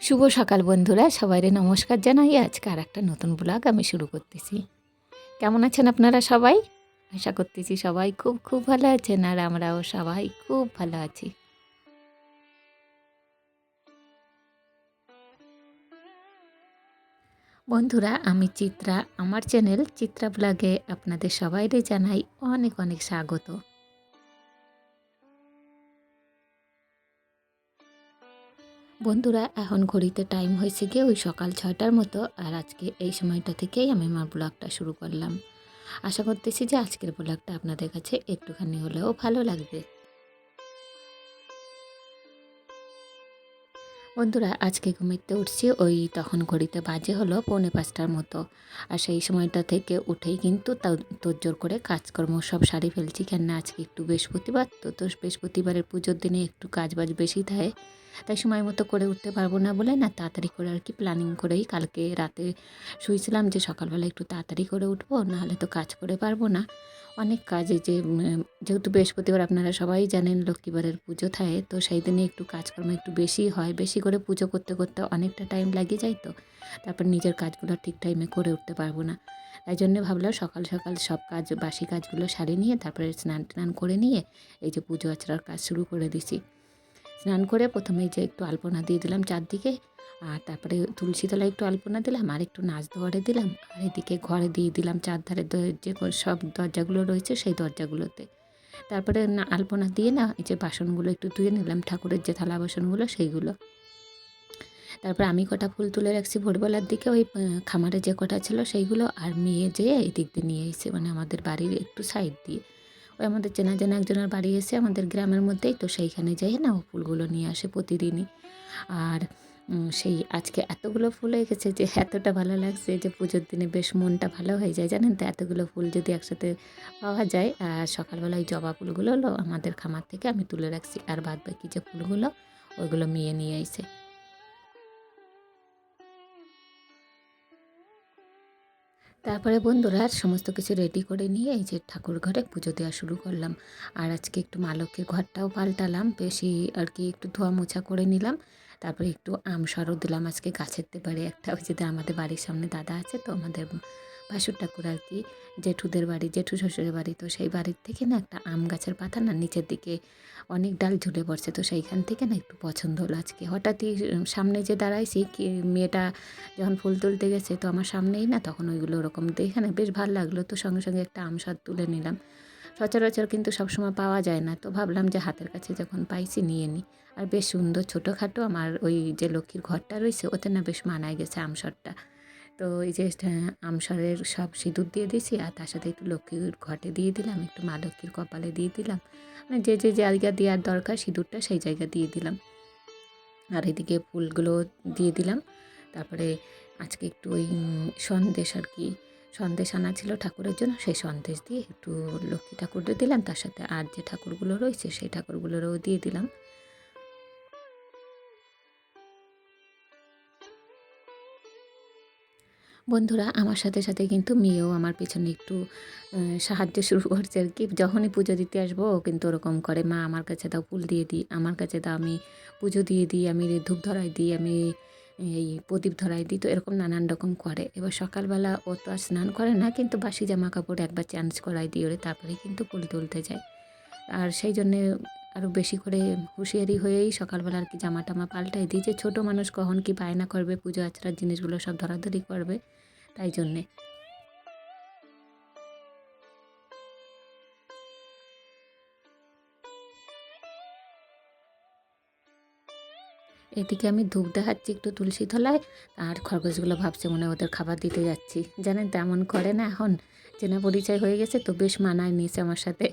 শুভ সকাল বন্ধুরা, সবাইরে নমস্কার জানাই। আজকে আর একটা নতুন ব্লগ আমি শুরু করতেছি। কেমন আছেন আপনারা সবাই? আশা করতেছি সবাই খুব খুব ভালো আছেন, আর আমরাও সবাই খুব ভালো আছি। বন্ধুরা, আমি চিত্রা, আমার চ্যানেল চিত্রা ব্লগে আপনাদের সবাইরে জানাই অনেক অনেক স্বাগত। বন্ধুরা, এখন ঘড়িতে টাইম হয়েছে গিয়ে ওই সকাল 6টার মতো, আর আজকে এই সময়টা থেকেই আমি আমার ব্লগটা শুরু করলাম। আশা করতেছি যে আজকের ব্লগটা আপনাদের কাছে একটুখানি হলেও ভালো লাগবে। বন্ধুরা, আজকে ঘুমিতে উঠছি ওই তখন ঘড়িতে বাজে হলো 4:45টার মতো। আর সেই সময়টা থেকে উঠেই কিন্তু তোড়জোড় করে কাজকর্ম সব সারি ফেলছি। কেননা আজকে একটু বৃহস্পতিবার, তো বৃহস্পতিবারের পুজোর দিনে একটু কাজবাজ বেশি থাকে, তাই সময় মতো করে উঠতে পারবো না বলে না তাড়াতাড়ি করে আর কি প্ল্যানিং করেই কালকে রাতে শুয়েছিলাম যে সকালবেলা একটু তাড়াতাড়ি করে উঠবো, নাহলে তো কাজ করে পারবো না। অনেক কাজে যেহেতু বৃহস্পতিবার আপনারা সবাই জানেন লক্ষ্মীবারের পুজো থাকে, তো সেই দিনে একটু কাজকর্ম একটু বেশি হয়, বেশি করে পুজো করতে করতে অনেকটা টাইম লাগে যায়, তো তারপর নিজের কাজগুলো ঠিক টাইমে করে উঠতে পারবো না। তাই জন্যে ভাবলাম সকাল সকাল সব কাজ বাসি কাজগুলো সারিয়ে নিয়ে তারপরে স্নান টান করে নিয়ে এই যে পুজো আচড়ার কাজ শুরু করে দিছি। স্নান করে প্রথমেই যে একটু আলপনা দিয়ে দিলাম চারদিকে, আর তারপরে তুলসী তলায় একটু আলপনা দিলাম, আর একটু নাচ দুয়ারে দিলাম, আর এদিকে ঘরে দিয়ে দিলাম চারধারে যে সব দরজাগুলো রয়েছে সেই দরজাগুলোতে। তারপরে না আলপনা দিয়ে না এই যে বাসনগুলো একটু ধুয়ে নিলাম, ঠাকুরের যে থালা বাসনগুলো সেইগুলো। তারপর আমি কটা ফুল তুলে রাখছি ভোরবেলার দিকে, ওই খামারে যে কটা ছিল সেইগুলো, আর মেয়ে যেয়ে এই দিক দিয়ে নিয়ে এসে মানে আমাদের বাড়ির একটু সাইড দিয়ে ওই আমাদের চেনা জানা একজনের বাড়ি এসে আমাদের গ্রামের মধ্যেই, তো সেইখানে যাই না ও ফুলগুলো নিয়ে আসে প্রতিদিনই। আর সেই আজকে এতগুলো ফুল হয়ে গেছে যে এতটা ভালো লাগছে যে পুজোর দিনে বেশ মনটা ভালো হয়ে যায়, জানেন তো। এতগুলো ফুল যদি একসাথে পাওয়া যায়, আর সকালবেলা ওই জবা ফুলগুলো হলো আমাদের খামার থেকে আমি তুলে রাখছি, আর বাদ বাকি যে ফুলগুলো ওইগুলো মেয়ে নিয়ে আইছে। তারপরে বন্ধুরা সমস্ত কিছু রেডি করে নিয়ে এই যে ঠাকুর ঘরে পুজো দেওয়া শুরু করলাম। আর আজকে একটু মা লক্ষ্মীর ঘরটাও পাল্টালাম, বেশি আর কি একটু ধোয়া মোছা করে নিলাম। তারপরে একটু আমসরও দিলাম আজকে গাছের পেপারে একটা, ওই যে আমাদের বাড়ির সামনে দাদা আছে, তো আমাদের ভাসুর ঠাকুর আর কি, জেঠুদের বাড়ি, জেঠু শ্বশুরের বাড়ি, তো সেই বাড়ির থেকে না একটা আম গাছের পাতা না নিচের দিকে অনেক ডাল ঝুলে পড়ছে, তো সেইখান থেকে না একটু পছন্দ হলো আজকে। হঠাৎই সামনে যে দাঁড়াইছি মেয়েটা যখন ফুল তুলতে গেছে, তো আমার সামনেই না তখন ওইগুলো ওরকম দেখে না বেশ ভালো লাগলো, তো সঙ্গে সঙ্গে একটা আমসত্ত্ব তুলে নিলাম। সচরাচর কিন্তু সবসময় পাওয়া যায় না, তো ভাবলাম যে হাতের কাছে যখন পাইছি নিয়ে নিই। আর বেশ সুন্দর ছোটোখাটো আমার ওই যে লক্ষ্মীর ঘরটা রয়েছে ওতে না বেশ মানায় গেছে আমসরটা। তো এই যে আমসরের সব সিঁদুর দিয়ে দিয়েছি, আর তার সাথে একটু লক্ষ্মীর ঘটে দিয়ে দিলাম, একটু মা লক্ষ্মীর কপালে দিয়ে দিলাম, মানে যে জায়গা দেওয়ার দরকার সিঁদুরটা সেই জায়গা দিয়ে দিলাম। আর এদিকে ফুলগুলো দিয়ে দিলাম। তারপরে আজকে একটু ওই সন্দেশ আর কি, সন্দেশ আনা ছিল ঠাকুরের জন্য, সেই সন্দেশ দিয়ে একটু লক্ষ্মী ঠাকুরদের দিলাম, তার সাথে আর যে ঠাকুরগুলো রয়েছে সেই ঠাকুরগুলোরও দিয়ে দিলাম। বন্ধুরা, আমার সাথে সাথে কিন্তু মেয়েও আমার পেছনে একটু সাহায্য শুরু করছে আর কি। যখনই পুজো দিতে আসবো ও কিন্তু ওরকম করে, মা আমার কাছে দাও ফুল দিয়ে দিই, আমার কাছে দাও আমি পুজো দিয়ে দিই, আমি ধূপ ধরাই দিই, আমি এই প্রদীপ ধরাই দিই, তো এরকম নানান রকম করে। এবার সকালবেলা ও তো আর স্নান করে না, কিন্তু বাসি জামা কাপড় একবার চেঞ্জ করাই দিয়ে ওরে তারপরে কিন্তু ফুল তুলতে যায়। আর সেই জন্যে আরও বেশি করে হুঁশিয়ারি হয়েই সকালবেলা আর কি জামা টামা পাল্টাই দিই, যে ছোটো মানুষ কখন কি বায়না করবে, পুজো আচড়ার জিনিসগুলো সব ধরাধরি করবে, তাই জন্যে। এদিকে আমি ধূপ দেখাচ্ছি একটু তুলসী তলায়, আর খরগোশগুলো ভাবছে মনে হয় ওদের খাবার দিতে যাচ্ছি। জানেন তো এমন করে না এখন, চেনা পরিচয় হয়ে গেছে তো বেশ মানায় নিয়েছে আমার সাথে।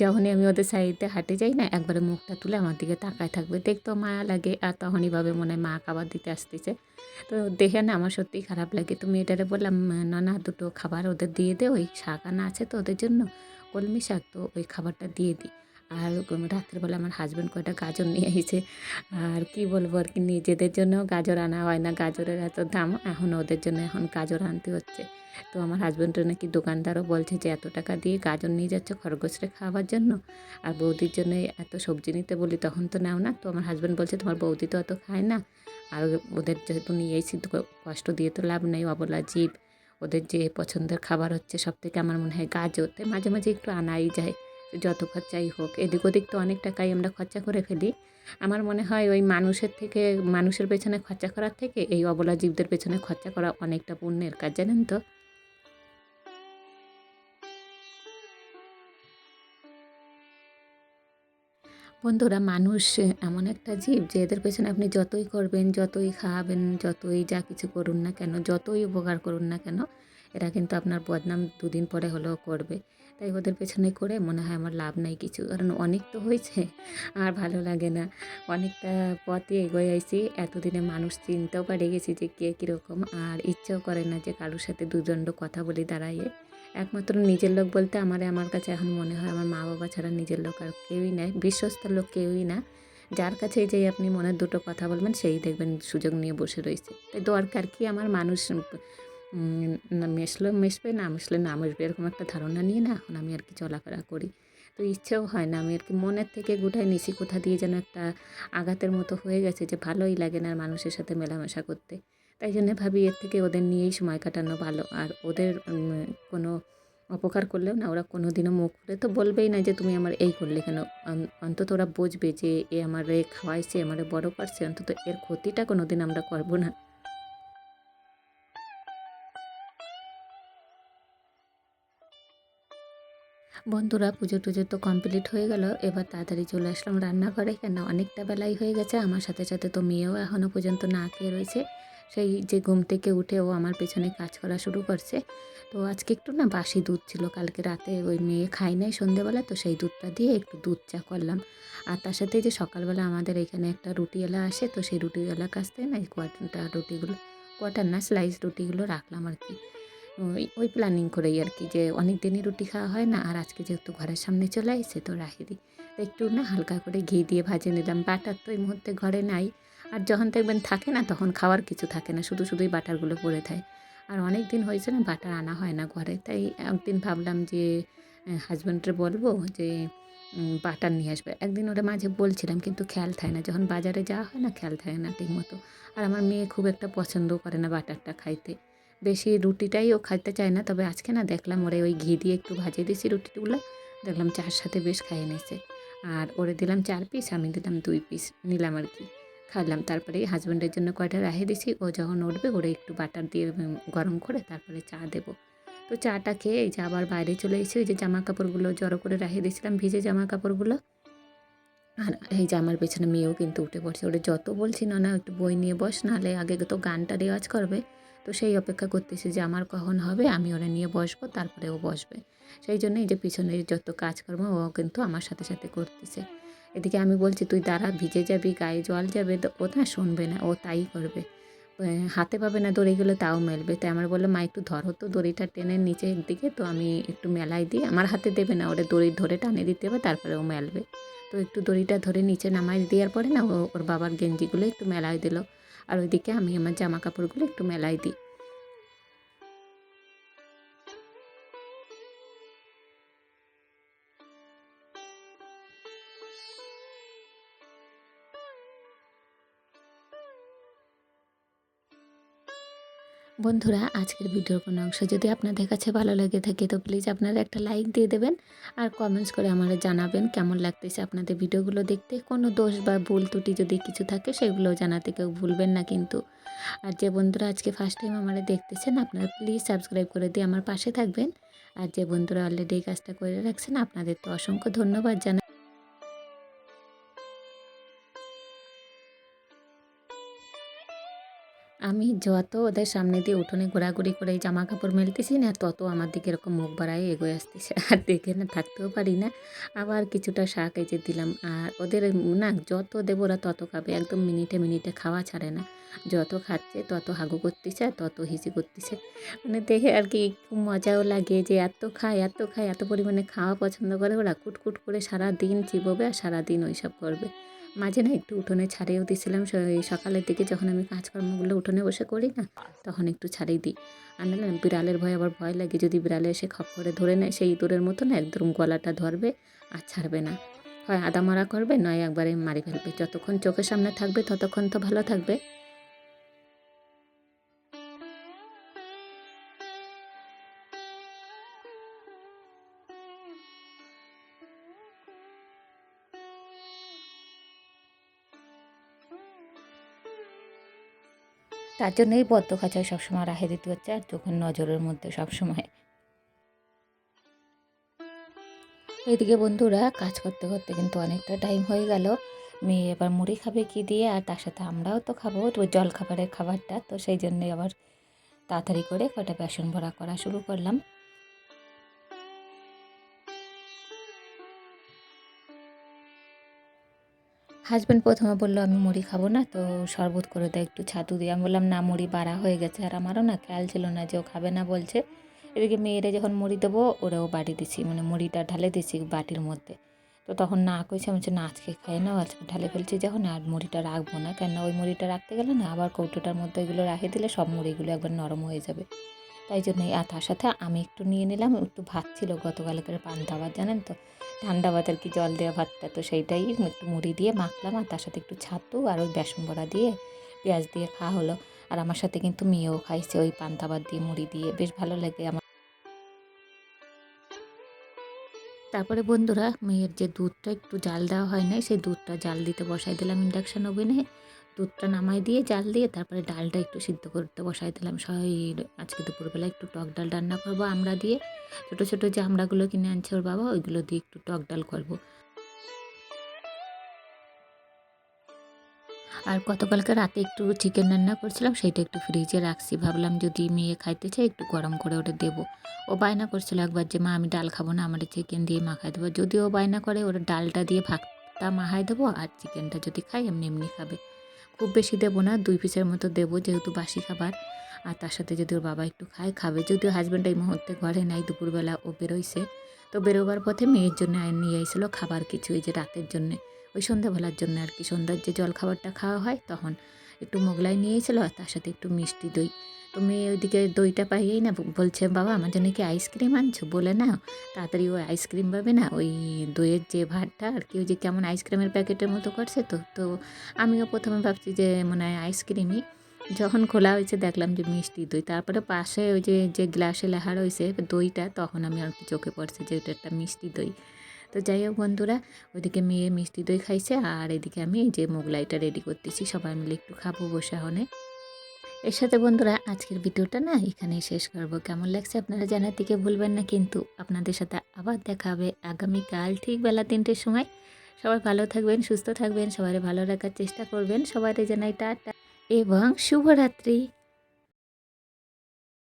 যখনই আমি ওদের সাইডে হাঁটে যাই না একবারে মুখটা তুলে আমার দিকে তাকায় থাকবে, দেখতেও মায়া লাগে আর তখনই ভাবে মনে হয় মা খাবার দিতে আসতেছে। তো দেখে না আমার সত্যিই খারাপ লাগে। তো মেয়েটারে বললাম, "না, দুটো খাবার ওদের দিয়ে দে, ওই শাক আনা আছে তো ওদের জন্য, কলমি শাক, তো ওই খাবারটা দিয়ে দিই।" আর রাত্রে বেলা আমার হাসব্যান্ড কয়টা গাজর নিয়ে এসেছে। আর কি বলবো আর কি, নিজেদের জন্যও গাজর আনা হয় না, গাজরের এত দাম, এখন ওদের জন্য এখন গাজর আনতে হচ্ছে। তো আমার হাসব্যান্ডের নাকি দোকানদারও বলছে যে এত টাকা দিয়ে গাজর নিয়ে যাচ্ছ খরগোশরে খাওয়ার জন্য, আর বৌদির জন্য এত সবজি নিতে বলি তখন তো নাও না। তো আমার হাসব্যান্ড বলছে তোমার বৌদি তো অত খায় না, আর ওদের যেহেতু নিয়ে এসেছি তো কষ্ট দিয়ে তো লাভ নেই, অবলা জীব, ওদের যে পছন্দের খাবার হচ্ছে সব থেকে আমার মনে হয় গাজর, তাই মাঝে মাঝে একটু আনাই যায়, যত খরচাই হোক। এদিক ওদিক তো অনেক টাকাই আমরা খরচা করে ফেলি। আমার মনে হয় ওই মানুষের পেছনে খরচা করার থেকে এই অবলা জীবদের পেছনে খরচা করা অনেকটা পুণ্যের কাজ, জানেন তো। বন্ধুরা, মানুষ এমন একটা জীব যে এদের পেছনে আপনি যতই করবেন, যতই খাওয়াবেন, যতই যা কিছু করুন না কেন, যতই উপকার করুন না কেন, এরা কিন্তু আপনার বদনাম দুদিন পরে হলেও করবে। তাই ওদের পেছনে করে মনে হয় আমার লাভ নাই কিছু, কারণ অনেক তো হয়েছে আর ভালো লাগে না। অনেকটা পথই এগোয় আইছি, এতদিনে মানুষ চিনতেও পারে গেছি যে কে কীরকম, আর ইচ্ছেও করে না যে কারোর সাথে দুদণ্ড কথা বলি দাঁড়াইয়ে। একমাত্র নিজের লোক বলতে আমার কাছে এখন মনে হয় আমার মা বাবা ছাড়া নিজের লোক আর কেউই নাই, বিশ্বস্ত লোক কেউই না। যার কাছে যেই আপনি মনের দুটো কথা বলবেন সেই দেখবেন সুযোগ নিয়ে বসে রয়েছে। তাই দরকার কি আমার মানুষ না মিশলে মিশবে, না মিশলে না মিশবে, এরকম একটা ধারণা নিয়ে না এখন আমি আর কি চলাফেরা করি। তো ইচ্ছেও হয় না, আমি আর কি মনের থেকে গুটায় নিছি, কোথা দিয়ে যেন একটা আঘাতের মতো হয়ে গেছে যে ভালোই লাগে না আর মানুষের সাথে মেলামেশা করতে। তাই জন্যে ভাবি এর থেকে ওদের নিয়েই সময় কাটানো ভালো। আর ওদের কোনো অপকার করলেও না ওরা কোনো দিনও মুখ ফুটে তো বলবেই না যে তুমি আমার এই করলে কেন। অন্তত ওরা বুঝবে যে এ আমারে খাওয়াইছে, আমারে বড় করছে, অন্তত এর ক্ষতিটা কোনো দিন আমরা করব না। বন্ধুরা, পুজো টুজো তো কমপ্লিট হয়ে গেল, এবার তাড়াতাড়ি চলে আসলাম রান্নাঘরে, কেন অনেকটা বেলাই হয়ে গেছে। আমার সাথে সাথে তো মেয়েও এখনও পর্যন্ত না খেয়ে রয়েছে, সেই যে ঘুম থেকে উঠে ও আমার পেছনে কাজ করা শুরু করছে। তো আজকে একটু না বাসি দুধ ছিল, কালকে রাতে ওই মেয়ে খায় নাই সন্ধেবেলা, তো সেই দুধটা দিয়ে একটু দুধ চা করলাম। আর তার সাথে যে সকালবেলা আমাদের এখানে একটা রুটিওয়ালা আসে, তো সেই রুটিওয়ালার কাছ থেকে না এই কোয়ার্টার না স্লাইস রুটিগুলো রাখলাম আর কি। ওই প্ল্যানিং করেই আর কি, যে অনেক দিনই রুটি খাওয়া হয় না, আর আজকে যেহেতু ঘরের সামনে চলে আসছে তো রাখি দিই। তো একটু না হালকা করে ঘি দিয়ে ভাজে নিলাম, বাটার তো এই মুহূর্তে ঘরে নাই। আর যখন দেখবেন থাকে না তখন খাওয়ার কিছু থাকে না, শুধুই বাটারগুলো পড়ে থাকে। আর অনেক দিন হয়েছে না বাটার আনা হয় না ঘরে, তাই একদিন ভাবলাম যে হাজব্যান্ডরে বলবো যে বাটার নিয়ে আসবে। একদিন ওরা মাঝে বলছিলাম কিন্তু খেয়াল থাকে না, যখন বাজারে যাওয়া হয় না খেয়াল থাকে না ঠিক মতো। আর আমার মেয়ে খুব একটা পছন্দও করে না বাটারটা খাইতে, বেশি রুটিটাই ও খাইতে চায় না। তবে আজকে না দেখলাম ওরে ওই ঘি দিয়ে একটু ভাজিয়ে দিয়েছি রুটিগুলো, দেখলাম চার সাথে বেশ খাইয়ে নিয়েছে। আর ওরে দিলাম 4 পিস, আমি দিলাম 2 পিস নিলাম আর কি, খাইলাম। তারপরে হাজব্যান্ডের জন্য কয়টা রেখে দিছি, ও যখন উঠবে ওরে একটু বাটার দিয়ে গরম করে তারপরে চা দেবো। তো চাটা খেয়ে এই যে আবার বাইরে চলে এসেছি, ওই যে জামা কাপড়গুলো জড়ো করে রেখে দিয়েছিলাম, ভিজে জামা কাপড়গুলো। আর এই যে আমার পেছনে মেয়েও কিন্তু উঠে পড়ছে, ওরে যত বলছি না একটু বই নিয়ে বস, নাহলে আগে তো গানটা রেওয়াজ করবে। তো সেই অপেক্ষা করতেছি যে আমার কখন হবে আমি ওরে নিয়ে বসবো, তারপরে ও বসবে। সেই জন্য এই যে পিছনের যত কাজকর্ম ও কিন্তু আমার সাথে সাথে করতেছে। এদিকে আমি বলছি তুই দাঁড়া, ভিজে যাবি, গায়ে জল যাবে, তো ও না শুনবে না, ও তাই করবে। হাতে পাবে না দড়িগুলো তাও মেলবে। তাই আমার বললো, মা একটু ধরো তো দড়িটা টেনে নিচের দিকে, তো আমি একটু মেলাই দিই। আমার হাতে দেবে না, ওরে দড়ি ধরে টানে দিতে হবে, তারপরে ও মেলবে। তো একটু দড়িটা ধরে নিচে নামাই দেওয়ার পরে না ওর বাবার গেঞ্জিগুলো একটু মেলাই দিল, আর ওইদিকে আমি আমার জামা কাপড়গুলো একটু মেলাই দিই। বন্ধুরা, আজকের ভিডিওর কোনো অংশ যদি আপনাদের কাছে ভালো লেগে থাকে তো প্লিজ আপনারা একটা লাইক দিয়ে দেবেন, আর কমেন্টস করে আমাকে জানাবেন কেমন লাগতেছে আপনাদের ভিডিওগুলো দেখতে। কোনো দোষ বা ভুল ত্রুটি যদি কিছু থাকে সেগুলোও জানাতে কেউ ভুলবেন না কিন্তু। আর যে বন্ধুরা আজকে ফার্স্ট টাইম আমারে দেখতেছেন আপনারা প্লিজ সাবস্ক্রাইব করে দিয়ে আমার পাশে থাকবেন। আর যে বন্ধুরা অলরেডি এই কাজটা করে রাখছেন আপনাদের তো অসংখ্য ধন্যবাদ জানাই। আমি যত ওদের সামনে দিয়ে উঠোনে ঘোরাঘুরি করে এই জামা কাপড় মেলতেছি না, তত আমার দিকে এরকম মুখ বাড়ায় এগোয়ে আসতেছে। আর দেখে না থাকতেও পারি না। আবার কিছুটা শাক এই যে দিলাম। আর ওদের না যত দেবো ওরা তত খাবে। একদম মিনিটে মিনিটে খাওয়া ছাড়ে না। যত খাচ্ছে তত হাগু করতেছে আর তত হিসি করতেছে। মানে দেখে আর কি খুব মজাও লাগে যে এত খায়, এত খায়, এত পরিমাণে খাওয়া পছন্দ করে ওরা। কুটকুট করে সারাদিন চিবোবে আর সারাদিন ওইসব করবে। মাঝে না একটু উঠোনে ছাড়িয়েও দিয়েছিলাম। এই সকালের দিকে যখন আমি কাজকর্মগুলো উঠোনে বসে করি না, তখন একটু ছাড়িয়ে দিই। আর নাহলে বিড়ালের ভয় আবার ভয় লাগে, যদি বিড়ালে এসে খপ করে ধরে নেয় সেই ইঁদুরের মতো না একদম গলাটা ধরবে আর ছাড়বে না। হয় আদামরা করবে, নয় একবারে মারি ফেলবে। যতক্ষণ চোখের সামনে থাকবে ততক্ষণ তো ভালো থাকবে। তার জন্যই বদ্ধ খাঁচায় সবসময় রাখে দিতে হচ্ছে আর চোখের নজরের মধ্যে সবসময়। এদিকে বন্ধুরা কাজ করতে করতে কিন্তু অনেকটা টাইম হয়ে গেল। মেয়ে এবার মুড়ি খাবে কি দিয়ে, আর তার সাথে আমরাও তো খাবো তো জল খাবারের খাবারটা, তো সেই জন্যই আবার তাড়াতাড়ি করে কটা বেসন ভরা করা শুরু করলাম। হাজব্যান্ড প্রথমে বললো আমি মুড়ি খাবো না, তো শরবত করে দেয় একটু ছাতু দিয়ে। আমি বললাম না, মুড়ি বাড়া হয়ে গেছে। আর আমারও না খেয়াল ছিল না যে ও খাবে না বলছে। এদিকে মেয়েরে যখন মুড়ি দেবো ওরাও বাড়ি দিছি, মানে মুড়িটা ঢালে দিছি বাটির মধ্যে। তো তখন না কইছে, আমি বলছি না আজকে খাই না, আজকে ঢালে ফেলছি যখন আর মুড়িটা রাখবো না, কেননা ওই মুড়িটা রাখতে গেলে না আবার কৌটোটার মধ্যে ওইগুলো রাখে দিলে সব মুড়িগুলো একবার নরম হয়ে যাবে। তাই জন্যই। আর তার সাথে আমি একটু নিয়ে নিলাম, একটু ভাত ছিল গতকালকের পান্তা ভাত, জানেন তো ঠান্ডা ভাত আর কি, জল দেওয়া ভাতটা, তো সেইটাই একটু মুড়ি দিয়ে মাখলাম আর তার সাথে একটু ছাতু আর ওই বেসন বড়া দিয়ে পেঁয়াজ দিয়ে খাওয়া হলো। আর আমার সাথে কিন্তু মেয়েও খাইছে ওই পান্তা ভাত দিয়ে মুড়ি দিয়ে, বেশ ভালো লাগে আমার। তারপরে বন্ধুরা মেয়ের যে দুধটা একটু জাল দেওয়া হয় নাই, সেই দুধটা জাল দিতে বসাই দিলাম ইন্ডাকশন ওভেনে। দুধটা নামাই দিয়ে জাল দিয়ে তারপরে ডালটা একটু সিদ্ধ করতে বসাই দিলাম। আজকে দুপুরবেলা একটু টক ডাল রান্না করবো আমড়া দিয়ে। ছোটো ছোটো যে আমড়াগুলো কিনে আনছে ওর বাবা, ওইগুলো দিয়ে একটু টক ডাল করবো। আর গতকালকে রাতে একটু চিকেন রান্না করছিলাম, সেইটা একটু ফ্রিজে রাখছি। ভাবলাম যদি মেয়ে খাইতে চায় একটু গরম করে ওটা দেবো। ও বায়না করছিল একবার যে মা আমি ডাল খাবো না, আমার চিকেন দিয়ে মাখাই দেবো। যদি ও বায়না করে ওরা ডালটা দিয়ে ভাতটা মাখাই দেবো, আর চিকেনটা যদি খাই এমনি এমনি খাবে। খুব বেশি দেবো না, 2 পিসের মতো দেবো যেহেতু বাসি খাবার। আর তার সাথে যদি ওর বাবা একটু খায় খাবে। যদিও হাজব্যান্ড এই মুহূর্তে ঘরে নাই, দুপুরবেলা ও বেরোইছে। তো বেরোবার পথে মেয়ের জন্য নিয়ে এসেছিলো খাবার কিছু, এই যে রাতের জন্যে, ওই সন্ধ্যাবেলার জন্য আর কি। সন্ধ্যার যে জলখাবারটা খাওয়া হয় তখন একটু মোগলাই নিয়ে এসেছিলো আর তার সাথে একটু মিষ্টি দই। তো মেয়ে ওইদিকে দইটা পাইয়েই না বলছে বাবা আমার জন্য কি আইসক্রিম আনছো, বলে না তাড়াতাড়ি ওই আইসক্রিম পাবে না, ওই দইয়ের যে ভাতটা আর কি, ওই যে কেমন আইসক্রিমের প্যাকেটের মতো করছে। তো তো আমিও প্রথমে ভাবছি যে মনে হয় আইসক্রিমই, যখন খোলা হয়েছে দেখলাম যে মিষ্টি দই। তারপরে পাশে ওই যে যে গ্লাসে লেখা রয়েছে দইটা, তখন আমি আর কি চোখে পড়ছে যে ওটা একটা মিষ্টি দই। তো যাই হোক বন্ধুরা, ওইদিকে মেয়ে মিষ্টি দই খাইছে আর এদিকে আমি এই যে মোগলাইটা রেডি করতেছি, সবাই মিলে একটু খাবো বসে হনে। এর সাথে বন্ধুরা আজকের ভিডিওটা না এখানেই শেষ করব। কেমন লাগছে আপনারা জানার দিকে ভুলবেন না কিন্তু। আপনাদের সাথে আবার দেখা হবে আগামীকাল ঠিক বেলা 3টের সময়। সবাই ভালো থাকবেন, সুস্থ থাকবেন, সবাই ভালো রাখার চেষ্টা করবেন। সবাই জানাই টাটা এবং শুভরাত্রি।